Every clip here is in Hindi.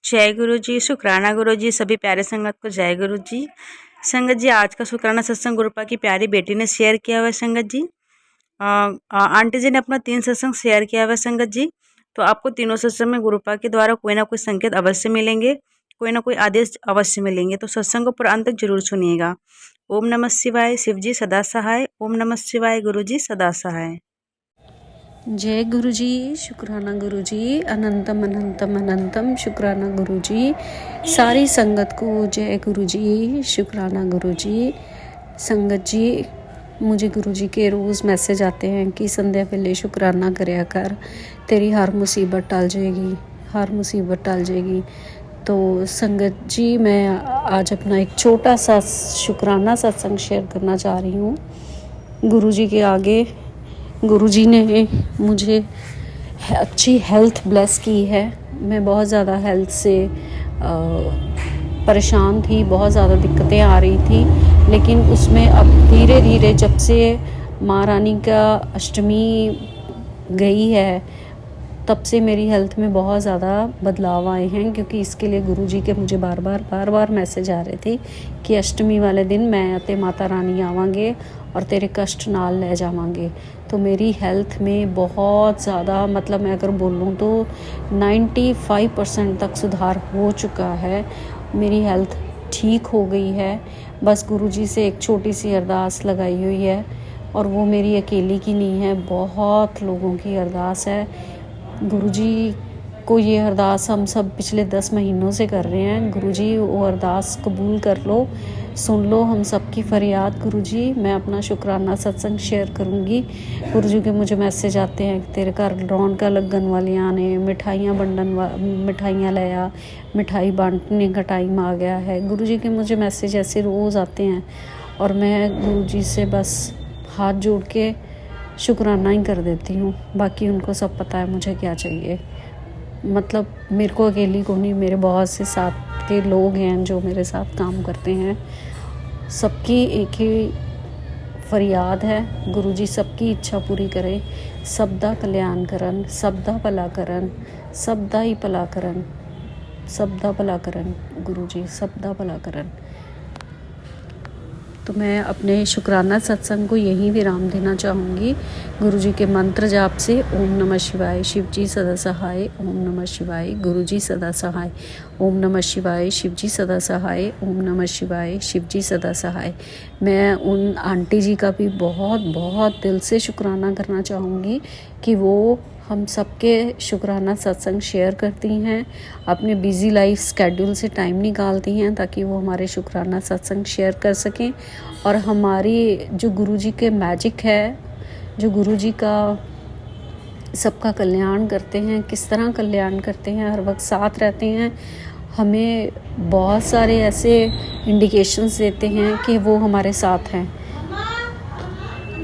जय गुरु जी, शुक्राना गुरु जी, सभी प्यारे संगत को जय गुरु जी। संगत जी, आज का शुक्राना सत्संग गुरुपा की प्यारी बेटी ने शेयर किया हुआ है। संगत जी, आंटी जी ने अपना 3 सत्संग शेयर किया हुआ है। संगत जी, तो आपको तीनों सत्संग में गुरुपा के द्वारा कोई ना कोई संकेत अवश्य मिलेंगे, कोई ना कोई आदेश अवश्य मिलेंगे, तो सत्संग को पूरा अंत तक जरूर सुनिएगा। ओम नमः शिवाय, शिव जी सदा सहाय। ओम नमः शिवाय, गुरु जी सदा सहाय। जय गुरु जी, शुक्राना गुरु जी, अनंतम अनंतम अनंतम शुक्राना गुरु जी। सारी संगत को जय गुरु जी, शुक्राना गुरु जी। संगत जी, मुझे गुरु जी के रोज़ मैसेज आते हैं कि संध्या वेले शुक्राना करया कर, तेरी हर मुसीबत टल जाएगी, हर मुसीबत टल जाएगी। तो संगत जी, मैं आज अपना एक छोटा सा शुक्राना सत्संग शेयर करना चाह रही हूँ गुरु जी के आगे। गुरु जी ने मुझे अच्छी हेल्थ ब्लेस की है। मैं बहुत ज़्यादा हेल्थ से परेशान थी, बहुत ज़्यादा दिक्कतें आ रही थी, लेकिन उसमें अब धीरे धीरे जब से माँ रानी का अष्टमी गई है तब से मेरी हेल्थ में बहुत ज़्यादा बदलाव आए हैं, क्योंकि इसके लिए गुरु जी के मुझे बार बार मैसेज आ रहे थे कि अष्टमी वाले दिन मैं ते माता रानी आवांगे और तेरे कष्ट नाल ले जावांगे। तो मेरी हेल्थ में बहुत ज़्यादा, मतलब मैं अगर बोलूँ तो 95% तक सुधार हो चुका है। मेरी हेल्थ ठीक हो गई है। बस गुरु जी से एक छोटी सी अरदास लगाई हुई है, और वो मेरी अकेली की नहीं है, बहुत लोगों की अरदास है। गुरुजी को ये अरदास हम सब पिछले 10 महीनों से कर रहे हैं। गुरुजी, वो अरदास कबूल कर लो, सुन लो हम सब की फरियाद। गुरुजी, मैं अपना शुक्राना सत्संग शेयर करूँगी। गुरुजी के मुझे मैसेज आते हैं कि तेरे घर रौनका लगन वालियाँ ने, मिठाइयाँ मिठाइयाँ लाया, मिठाई बांटने का टाइम आ गया है। गुरुजी के मुझे मैसेज ऐसे रोज़ आते हैं, और मैं गुरुजी से बस हाथ जोड़ के शुक्राना ही कर देती हूँ। बाकी उनको सब पता है मुझे क्या चाहिए। मतलब मेरे को अकेली को नहीं, मेरे बहुत से साथ के लोग हैं जो मेरे साथ काम करते हैं। सबकी एक ही फरियाद है, गुरुजी सबकी इच्छा पूरी करे, सब दा कल्याण करन, सब दा भला करन, सब दा ही भला करन, सब दा भला करन। गुरुजी सब दा भला करन। तो मैं अपने शुक्राना सत्संग को यहीं विराम देना चाहूँगी गुरु जी के मंत्र जाप से। ओम नमः शिवाय, शिव जी सदा सहाय। ओम नमः शिवाय, गुरु जी सदा सहाय। ओम नमः शिवाय, शिव जी सदा सहाय। ओम नमः शिवाय, शिव जी सदा सहाय। मैं उन आंटी जी का भी बहुत बहुत दिल से शुक्राना करना चाहूँगी कि वो हम सबके शुक्राना सत्संग शेयर करती हैं, अपने बिज़ी लाइफ स्केड्यूल से टाइम निकालती हैं ताकि वो हमारे शुक्राना सत्संग शेयर कर सकें। और हमारी जो गुरुजी के मैजिक है, जो गुरुजी का सबका कल्याण करते हैं, किस तरह कल्याण करते हैं, हर वक्त साथ रहते हैं, हमें बहुत सारे ऐसे इंडिकेशंस देते हैं कि वो हमारे साथ हैं।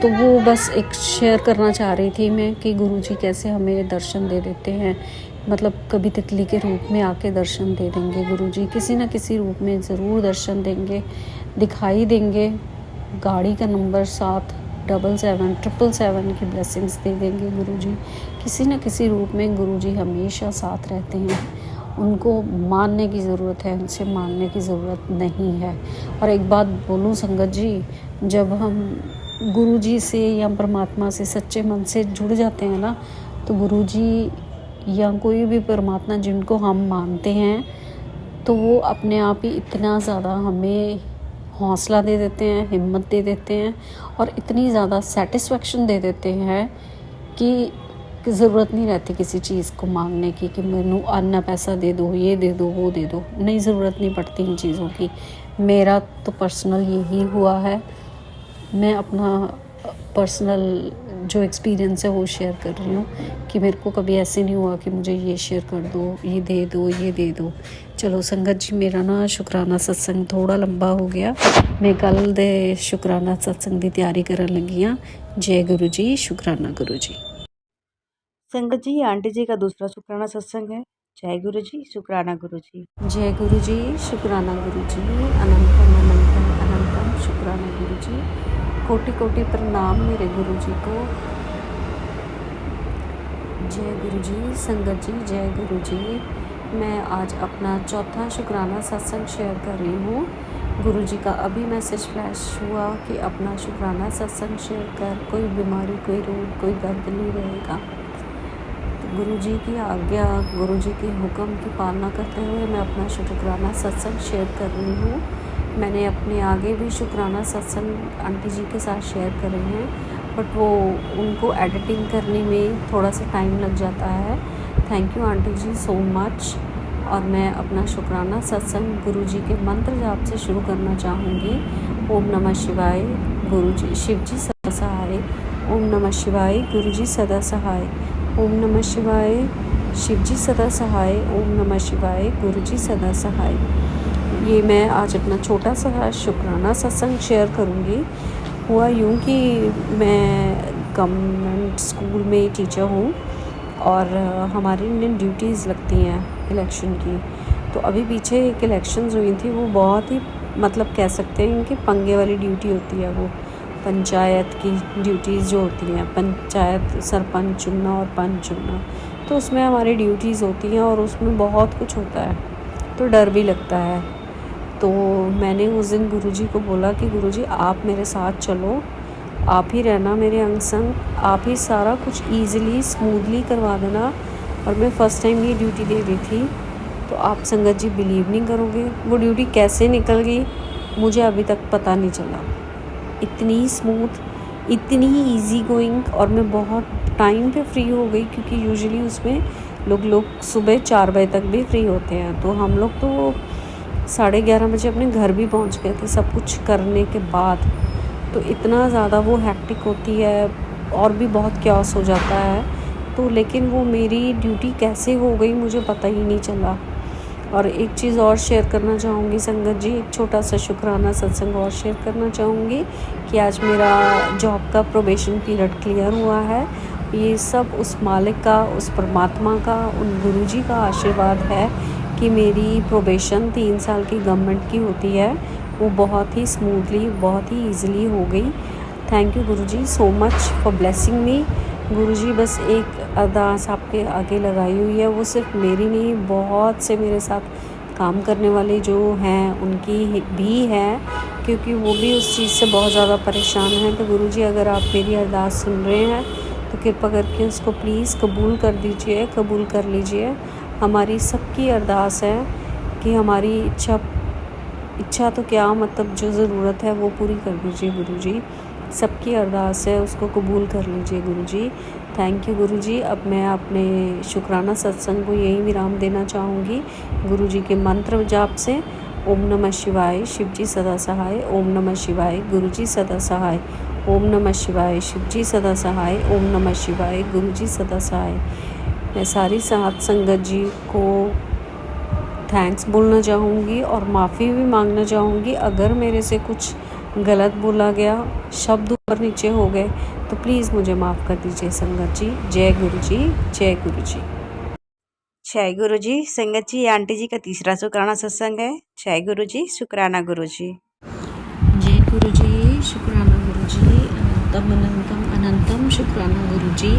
तो वो बस एक शेयर करना चाह रही थी मैं कि गुरुजी कैसे हमें दर्शन दे देते हैं। मतलब कभी तितली के रूप में आके दर्शन दे देंगे गुरुजी, किसी न किसी रूप में ज़रूर दर्शन देंगे, दिखाई देंगे। गाड़ी का नंबर 77777 की ब्लेसिंग्स दे देंगे गुरुजी। किसी न किसी रूप में गुरुजी हमेशा साथ रहते हैं। उनको मानने की ज़रूरत है, उनसे मानने की ज़रूरत नहीं है। और एक बात बोलूँ संगत जी, जब हम गुरुजी से या परमात्मा से सच्चे मन से जुड़ जाते हैं ना, तो गुरुजी या कोई भी परमात्मा जिनको हम मानते हैं, तो वो अपने आप ही इतना ज़्यादा हमें हौसला दे देते हैं, हिम्मत दे देते हैं, और इतनी ज़्यादा सेटिस्फेक्शन दे देते हैं कि ज़रूरत नहीं रहती किसी चीज़ को मांगने की कि मैनू अन्ना पैसा दे दो, ये दे दो, वो दे दो। नहीं, ज़रूरत नहीं पड़ती इन चीज़ों की। मेरा तो पर्सनल यही हुआ है। मैं अपना पर्सनल जो एक्सपीरियंस है वो शेयर कर रही हूँ कि मेरे को कभी ऐसे नहीं हुआ कि मुझे ये शेयर कर दो, ये दे दो, ये दे दो। चलो संगत जी, मेरा ना शुक्राना सत्संग थोड़ा लंबा हो गया। मैं कल दे शुक्राना सत्संग की तैयारी करन लगी हाँ। जय गुरु जी, शुक्राना गुरु जी। संगत जी, आंटी जी का दूसरा शुक्राना सत्संग है। जय गुरु जी, शुक्राना गुरु जी। जय गुरु जी, शुक्राना गुरु जी। अनंतम अनंतम अनंतम शुक्राना गुरु जी। कोटि कोटि प्रणाम मेरे गुरु जी को। जय गुरु जी। संगत जी, जय गुरु जी। मैं आज अपना चौथा शुक्राना सत्संग शेयर कर रही हूँ। गुरुजी का अभी मैसेज फ्लैश हुआ कि अपना शुक्राना सत्संग शेयर कर, कोई बीमारी, कोई रोग, कोई दर्द नहीं रहेगा। तो गुरुजी की आज्ञा, गुरुजी के हुक्म की पालना करते हुए मैं अपना शुक्राना सत्संग शेयर कर रही हूँ। मैंने अपने आगे भी शुक्राना सत्संग आंटी जी के साथ शेयर करे हैं, बट वो उनको एडिटिंग करने में थोड़ा सा टाइम लग जाता है। Thank you aunty ji so much. और मैं अपना शुक्राना सत्संग गुरुजी के मंत्र जाप से शुरू करना चाहूँगी। ओम नमः शिवाय, गुरुजी शिवजी सदा सहाय। ओम नमः शिवाय, गुरुजी सदा सहाय। ओम नमः शिवाय, शिवजी सदा सहाय। ओम नमः शिवाय, गुरुजी सदा सहाय। ये मैं आज अपना छोटा सा शुक्राना सत्संग शेयर करूँगी। हुआ यूँ कि मैं गवर्नमेंट स्कूल में टीचर हूँ और हमारी इंडियन ड्यूटीज़ लगती हैं इलेक्शन की। तो अभी पीछे एक इलेक्शंस हुई थी, वो बहुत ही मतलब कह सकते हैं कि पंगे वाली ड्यूटी होती है। वो पंचायत की ड्यूटीज़ जो होती हैं, पंचायत सरपंच चुनना और पंच चुनना, तो उसमें हमारी ड्यूटीज़ होती हैं और उसमें बहुत कुछ होता है, तो डर भी लगता है। तो मैंने उस दिन गुरुजी को बोला कि गुरुजी आप मेरे साथ चलो, आप ही रहना मेरे अंग संग, आप ही सारा कुछ ईज़िली स्मूथली करवा देना। और मैं फ़र्स्ट टाइम ये ड्यूटी दे रही थी, तो आप संगत जी बिलीव नहीं करोगे वो ड्यूटी कैसे निकल गई, मुझे अभी तक पता नहीं चला। इतनी स्मूथ, इतनी इजी गोइंग, और मैं बहुत टाइम पे फ्री हो गई, क्योंकि यूजुअली उसमें लोग सुबह 4 बजे तक भी फ्री होते हैं। तो हम लोग तो 11:30 बजे अपने घर भी पहुंच गए थे सब कुछ करने के बाद। तो इतना ज़्यादा वो हैक्टिक होती है और भी बहुत क्यास हो जाता है। तो लेकिन वो मेरी ड्यूटी कैसे हो गई मुझे पता ही नहीं चला। और एक चीज़ और शेयर करना चाहूँगी संगत जी, एक छोटा सा शुक्राना सत्संग और शेयर करना चाहूँगी कि आज मेरा जॉब का प्रोबेशन पीरियड क्लियर हुआ है। ये सब उस मालिक का, उस परमात्मा का, उन गुरुजी का आशीर्वाद है कि मेरी प्रोबेशन 3 साल की गवर्नमेंट की होती है, वो बहुत ही स्मूथली, बहुत ही ईज़िली हो गई। Thank you Guruji so much for blessing me. Guruji बस एक अरदास आपके आगे लगाई हुई है, वो सिर्फ मेरी नहीं, बहुत से मेरे साथ काम करने वाले जो हैं उनकी भी है, क्योंकि वो भी उस चीज़ से बहुत ज़्यादा परेशान हैं। तो गुरुजी अगर आप मेरी अरदास सुन रहे हैं तो कृपा करके उसको प्लीज़ कबूल कर दीजिए, कबूल कर लीजिए। हमारी सबकी अरदास है कि हमारी इच्छा तो क्या, मतलब जो ज़रूरत है वो पूरी कर दीजिए गुरुजी। सबकी अरदास है, उसको कबूल कर लीजिए गुरुजी। थैंक यू गुरुजी। अब मैं अपने शुक्राना सत्संग को यही विराम देना चाहूँगी गुरुजी के मंत्र जाप से। ओम नमः शिवाय, शिवजी सदा सहाय। ओम नमः शिवाय, गुरुजी सदा सहाय। ओम नमः शिवाय, शिवजी सदा सहाय। ओम नमः शिवाय, गुरुजी सदा सहाय। मैं सारी साथ संगत जी को थैंक्स बोलना चाहूँगी और माफ़ी भी मांगना चाहूँगी। अगर मेरे से कुछ गलत बोला गया, शब्द ऊपर नीचे हो गए, तो प्लीज़ मुझे माफ़ कर दीजिए संगत जी। जय गुरु जी, जय गुरु जी। जय गुरु जी। संगत जी, ये आंटी जी का तीसरा शुक्राना सत्संग है। जय गुरु जी, शुक्राना गुरु जी। जय गुरु जी, शुक्राना गुरु जी। अनंतम अनंतम अनंतम शुक्राना गुरु जी।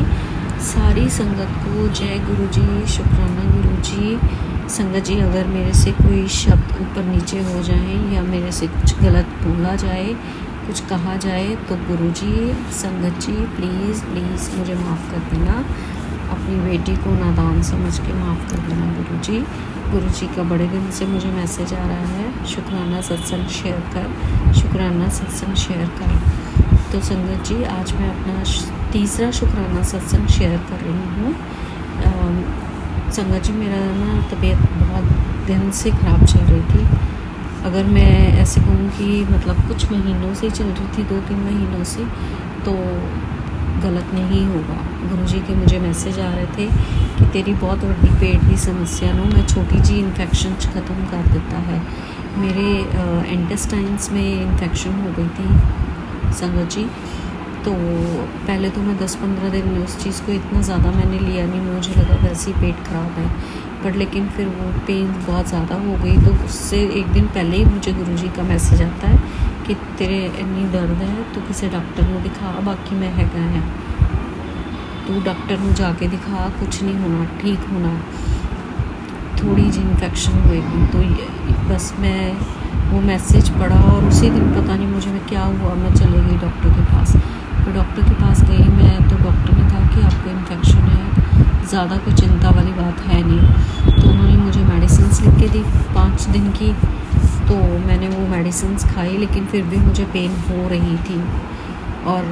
सारी संगत को जय गुरु जी, शुक्राना गुरु जी। संगत जी, अगर मेरे से कोई शब्द ऊपर नीचे हो जाए या मेरे से कुछ गलत बोला जाए, कुछ कहा जाए, तो गुरु जी, संगत जी प्लीज़ प्लीज़ मुझे माफ़ कर देना। अपनी बेटी को नादान समझ के माफ़ कर देना गुरु जी। गुरु जी का बड़े दिन से मुझे मैसेज आ रहा है, शुक्राना सत्संग शेयर कर, शुक्राना सत्संग शेयर कर। तो संगत जी, आज मैं अपना तीसरा शुक्राना सत्संग शेयर कर रही हूँ। संगत जी, मेरा ना तबीयत बहुत दिन से ख़राब चल रही थी। अगर मैं ऐसे कहूँ कि मतलब कुछ महीनों से चल रही थी, 2-3 महीनों से, तो गलत नहीं होगा। गुरुजी के मुझे मैसेज आ रहे थे कि तेरी बहुत बड़ी पेट की समस्या नो मैं छोटी जी इन्फेक्शन ख़त्म कर देता है। मेरे इंटेस्टाइन्स में इन्फेक्शन हो गई थी संगत जी। तो पहले तो मैं 10-15 दिन में उस चीज़ को इतना ज़्यादा मैंने लिया नहीं, मुझे लगा वैसे ही पेट ख़राब है। पर लेकिन फिर वो पेन बहुत ज़्यादा हो गई, तो उससे एक दिन पहले ही मुझे गुरुजी का मैसेज आता है कि तेरे इतनी दर्द है तो किसी डॉक्टर को दिखा, बाकी मैं हैगा है, तू डॉक्टर में जाके दिखा, कुछ नहीं होना, ठीक होना। थोड़ी जी इन्फेक्शन होएगी। तो ये बस मैं वो मैसेज पढ़ा और उसी दिन पता नहीं मुझे में क्या हुआ, मैं चली गई डॉक्टर के पास। फिर डॉक्टर के पास गई मैं, तो डॉक्टर ने कहा कि आपको इन्फेक्शन है, ज़्यादा कोई चिंता वाली बात है नहीं। तो उन्होंने मुझे मेडिसिन्स लिख के दी 5 दिन की। तो मैंने वो मेडिसिन्स खाई, लेकिन फिर भी मुझे पेन हो रही थी और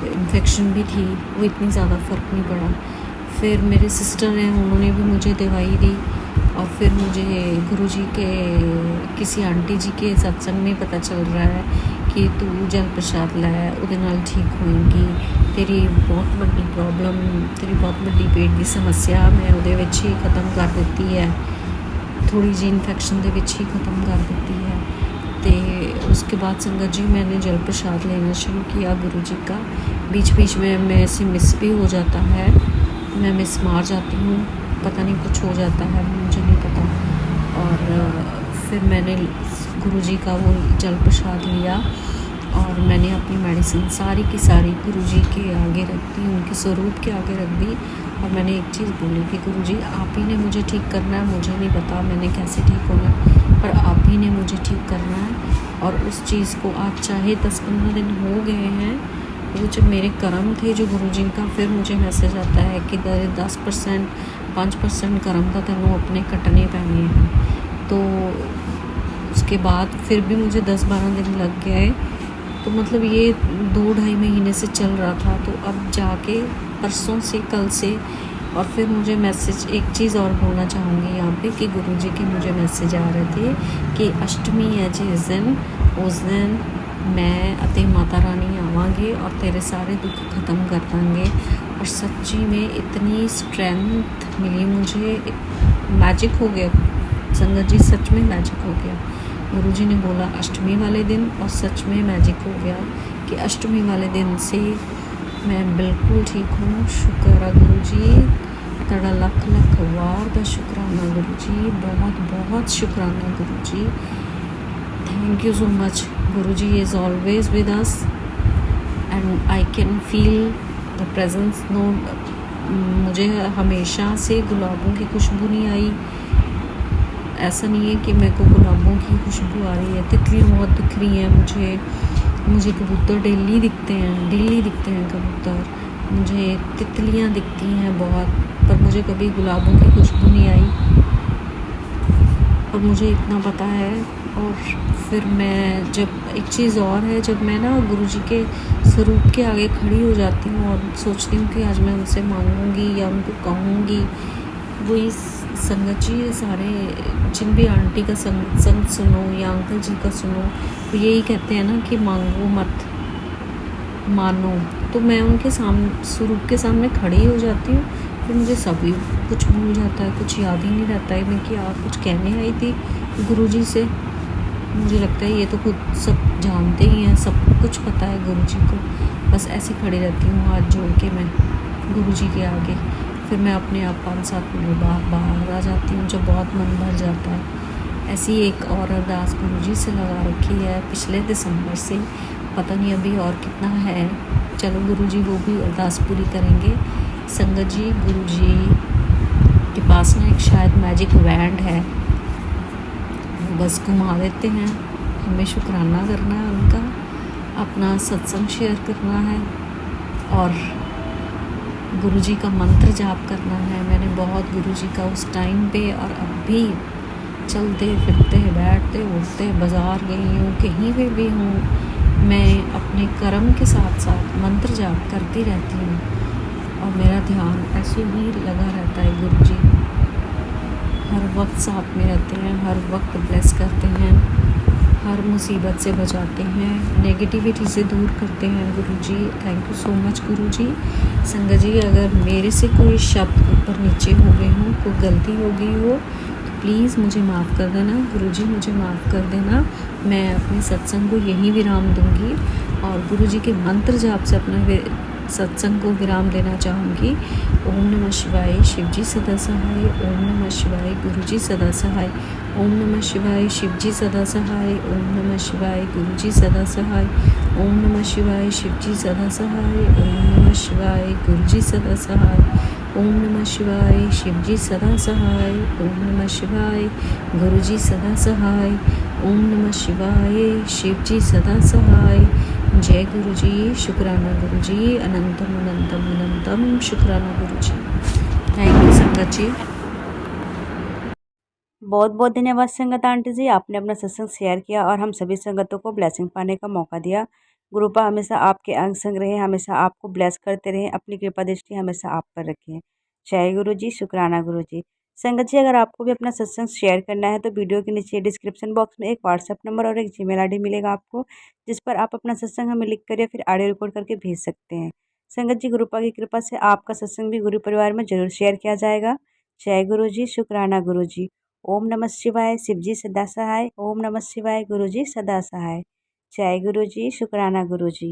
इन्फेक्शन भी थी, वो इतनी ज़्यादा फ़र्क नहीं पड़ा। फिर मेरे सिस्टर हैं, उन्होंने भी मुझे दवाई दी और फिर मुझे गुरुजी के किसी आंटी जी के सत्संग में पता चल रहा है कि तू जल प्रसाद लै, उहदे नाल ठीक होएगी, तेरी बहुत बड़ी प्रॉब्लम, तेरी बहुत बड़ी पेट की समस्या मैं उहदे विच ही ख़त्म कर दित्ती है, थोड़ी जी इन्फेक्शन दे विच ही ख़त्म कर दित्ती है। तो उसके बाद संगत जी मैंने जल प्रसाद लेना शुरू किया गुरु जी का। बीच बीच में मेरे से मिस भी हो जाता है, मैं मिस मार जाती हूँ, पता नहीं कुछ हो जाता है, मुझे नहीं पता। और फिर मैंने गुरुजी का वो जल प्रसाद लिया और मैंने अपनी मेडिसिन सारी की सारी गुरुजी के आगे रख दी, उनके स्वरूप के आगे रख दी। और मैंने एक चीज़ बोली कि गुरुजी आप ही ने मुझे ठीक करना है, मुझे नहीं पता मैंने कैसे ठीक होना है, पर आप ही ने मुझे ठीक करना है। और उस चीज़ को आज चाहे 10-15 दिन हो गए हैं, वो जो मेरे कर्म थे जो गुरुजी का, फिर मुझे मैसेज आता है कि 10% 5% कर्म का तेनों अपने कटने पैने हैं। तो उसके बाद फिर भी मुझे 10-12 दिन लग गए। तो मतलब ये 2-2.5 महीने से चल रहा था। तो अब जाके परसों से, कल से, और फिर मुझे मैसेज, एक चीज़ और बोलना चाहूँगी यहाँ पे कि गुरुजी के मुझे मैसेज आ रहे थे कि अष्टमी है जिस दिन, उस दिन मैं अते माता रानी आवांगे और तेरे सारे दुख ख़त्म कर देंगे। और सच्ची में इतनी स्ट्रेंथ मिली मुझे, मैजिक हो गया संगत जी, सच में मैजिक हो गया। गुरुजी ने बोला अष्टमी वाले दिन, और सच में मैजिक हो गया कि अष्टमी वाले दिन से मैं बिल्कुल ठीक हूँ। शुक्र है गुरुजी, तेरा लख लख वार दा शुकराना गुरुजी, बहुत बहुत शुकराना Guruji, thank you so much. Guruji is always with us and I can feel the presence. No, मुझे हमेशा से गुलाबों की खुशबू नहीं आई, ऐसा नहीं है कि मेरे को गुलाबों की खुशबू आ रही है, तितलियाँ बहुत दिख रही हैं मुझे कबूतर डेली दिखते हैं कबूतर, मुझे तितलियाँ दिखती हैं बहुत, पर मुझे कभी गुलाबों की खुशबू नहीं आई। और मुझे इतना पता है। और फिर मैं जब, एक चीज़ और है, जब मैं ना गुरुजी के स्वरूप के आगे खड़ी हो जाती हूँ और सोचती हूँ कि आज मैं उनसे मांगूंगी या उनको कहूँगी, वही संगत जी, ये सारे जिन भी आंटी का संग सुनो या अंकल जी का सुनो, तो यही कहते हैं ना कि मांगो मत मानो। तो मैं उनके सामने, स्वरूप के सामने खड़ी हो जाती हूँ, फिर मुझे सभी कुछ भूल जाता है, कुछ याद ही नहीं रहता है मैं क्या कुछ कहने आई थी गुरुजी से। मुझे लगता है ये तो खुद सब जानते ही हैं, सब कुछ पता है गुरुजी को। बस ऐसे खड़ी रहती हूँ हाथ जोड़ के मैं गुरुजी के आगे। फिर मैं अपने आप 5-7 मिनट बाद बाहर आ जाती हूँ जब बहुत मन भर जाता है। ऐसी एक और अरदास गुरुजी से लगा रखी है पिछले दिसंबर से, पता नहीं अभी और कितना है। चलो गुरुजी वो भी अरदास पूरी करेंगे। संगत जी, गुरुजी के पास ना एक शायद मैजिक वैंड है, वो बस घुमा देते हैं, हमें शुक्राना करना है उनका, अपना सत्संग शेयर करना है और गुरुजी का मंत्र जाप करना है। मैंने बहुत गुरुजी का उस टाइम पे और अब भी चलते फिरते, बैठते उठते, बाज़ार गई हूँ, कहीं पे भी हूँ, मैं अपने कर्म के साथ साथ मंत्र जाप करती रहती हूँ और मेरा ध्यान ऐसे ही लगा रहता है। गुरुजी हर वक्त साथ में रहते हैं, हर वक्त ब्लेस करते हैं, हर मुसीबत से बचाते हैं, नेगेटिविटी से दूर करते हैं। गुरुजी थैंक यू सो मच गुरुजी। संगत जी, अगर मेरे से कोई शब्द ऊपर नीचे हो गए हों, कोई गलती हो गई हो, तो प्लीज़ मुझे माफ़ कर देना गुरुजी, मुझे माफ़ कर देना। मैं अपने सत्संग को यहीं विराम दूंगी और गुरुजी के मंत्र जाप से अपना सत्संग को विराम देना चाहूँगी। ओम नमः शिवाय, शिवजी सदा सहाय। ओम नमः शिवाय, गुरुजी सदा सहाय। ओम नमः शिवाय, शिवजी सदा सहाय। ओम नमः शिवाय, गुरुजी सदा सहाय। ओम नमः शिवाय, शिवजी सदा सहाय। ओम नमः शिवाय, गुरुजी सदा सहाय। ओम नमः शिवाय शिव जी सदा सहाय। ओम नमः शिवाय गुरु जी सदा सहाय। ओम नमः शिवाय शिव जी सदा सहाय। जय गुरु जी, शुक्राना गुरु जी, अनंतम अनंतम अनंतम शुक्राना गुरु जी। थैंक यू संगत जी। बहुत बहुत धन्यवाद संगत आंटी जी, आपने अपना सत्संग शेयर किया और हम सभी संगतों को ब्लेसिंग पाने का मौका दिया। गुरुपा हमेशा आपके अंग संग रहे, हमेशा आपको ब्लेस करते रहे, अपनी कृपा दृष्टि हमेशा आप पर रखें। जय गुरु जी, शुक्राना गुरु जी। संगत जी, अगर आपको भी अपना सत्संग शेयर करना है तो वीडियो के नीचे डिस्क्रिप्शन बॉक्स में एक व्हाट्सएप नंबर और एक जीमेल आईडी मिलेगा आपको, जिस पर आप अपना सत्संग हमें लिख कर या फिर ऑडियो रिकॉर्ड करके भेज सकते हैं। संगत जी, गुरुपा की कृपा से आपका सत्संग भी गुरु परिवार में जरूर शेयर किया जाएगा। जय गुरु जी, शुक्राना गुरु जी। ओम नमः शिवाय शिव जी सदा सहाय। ओम नमः शिवाय गुरु जी सदा सहाय। जय गुरु जी, शुक्राना गुरु जी।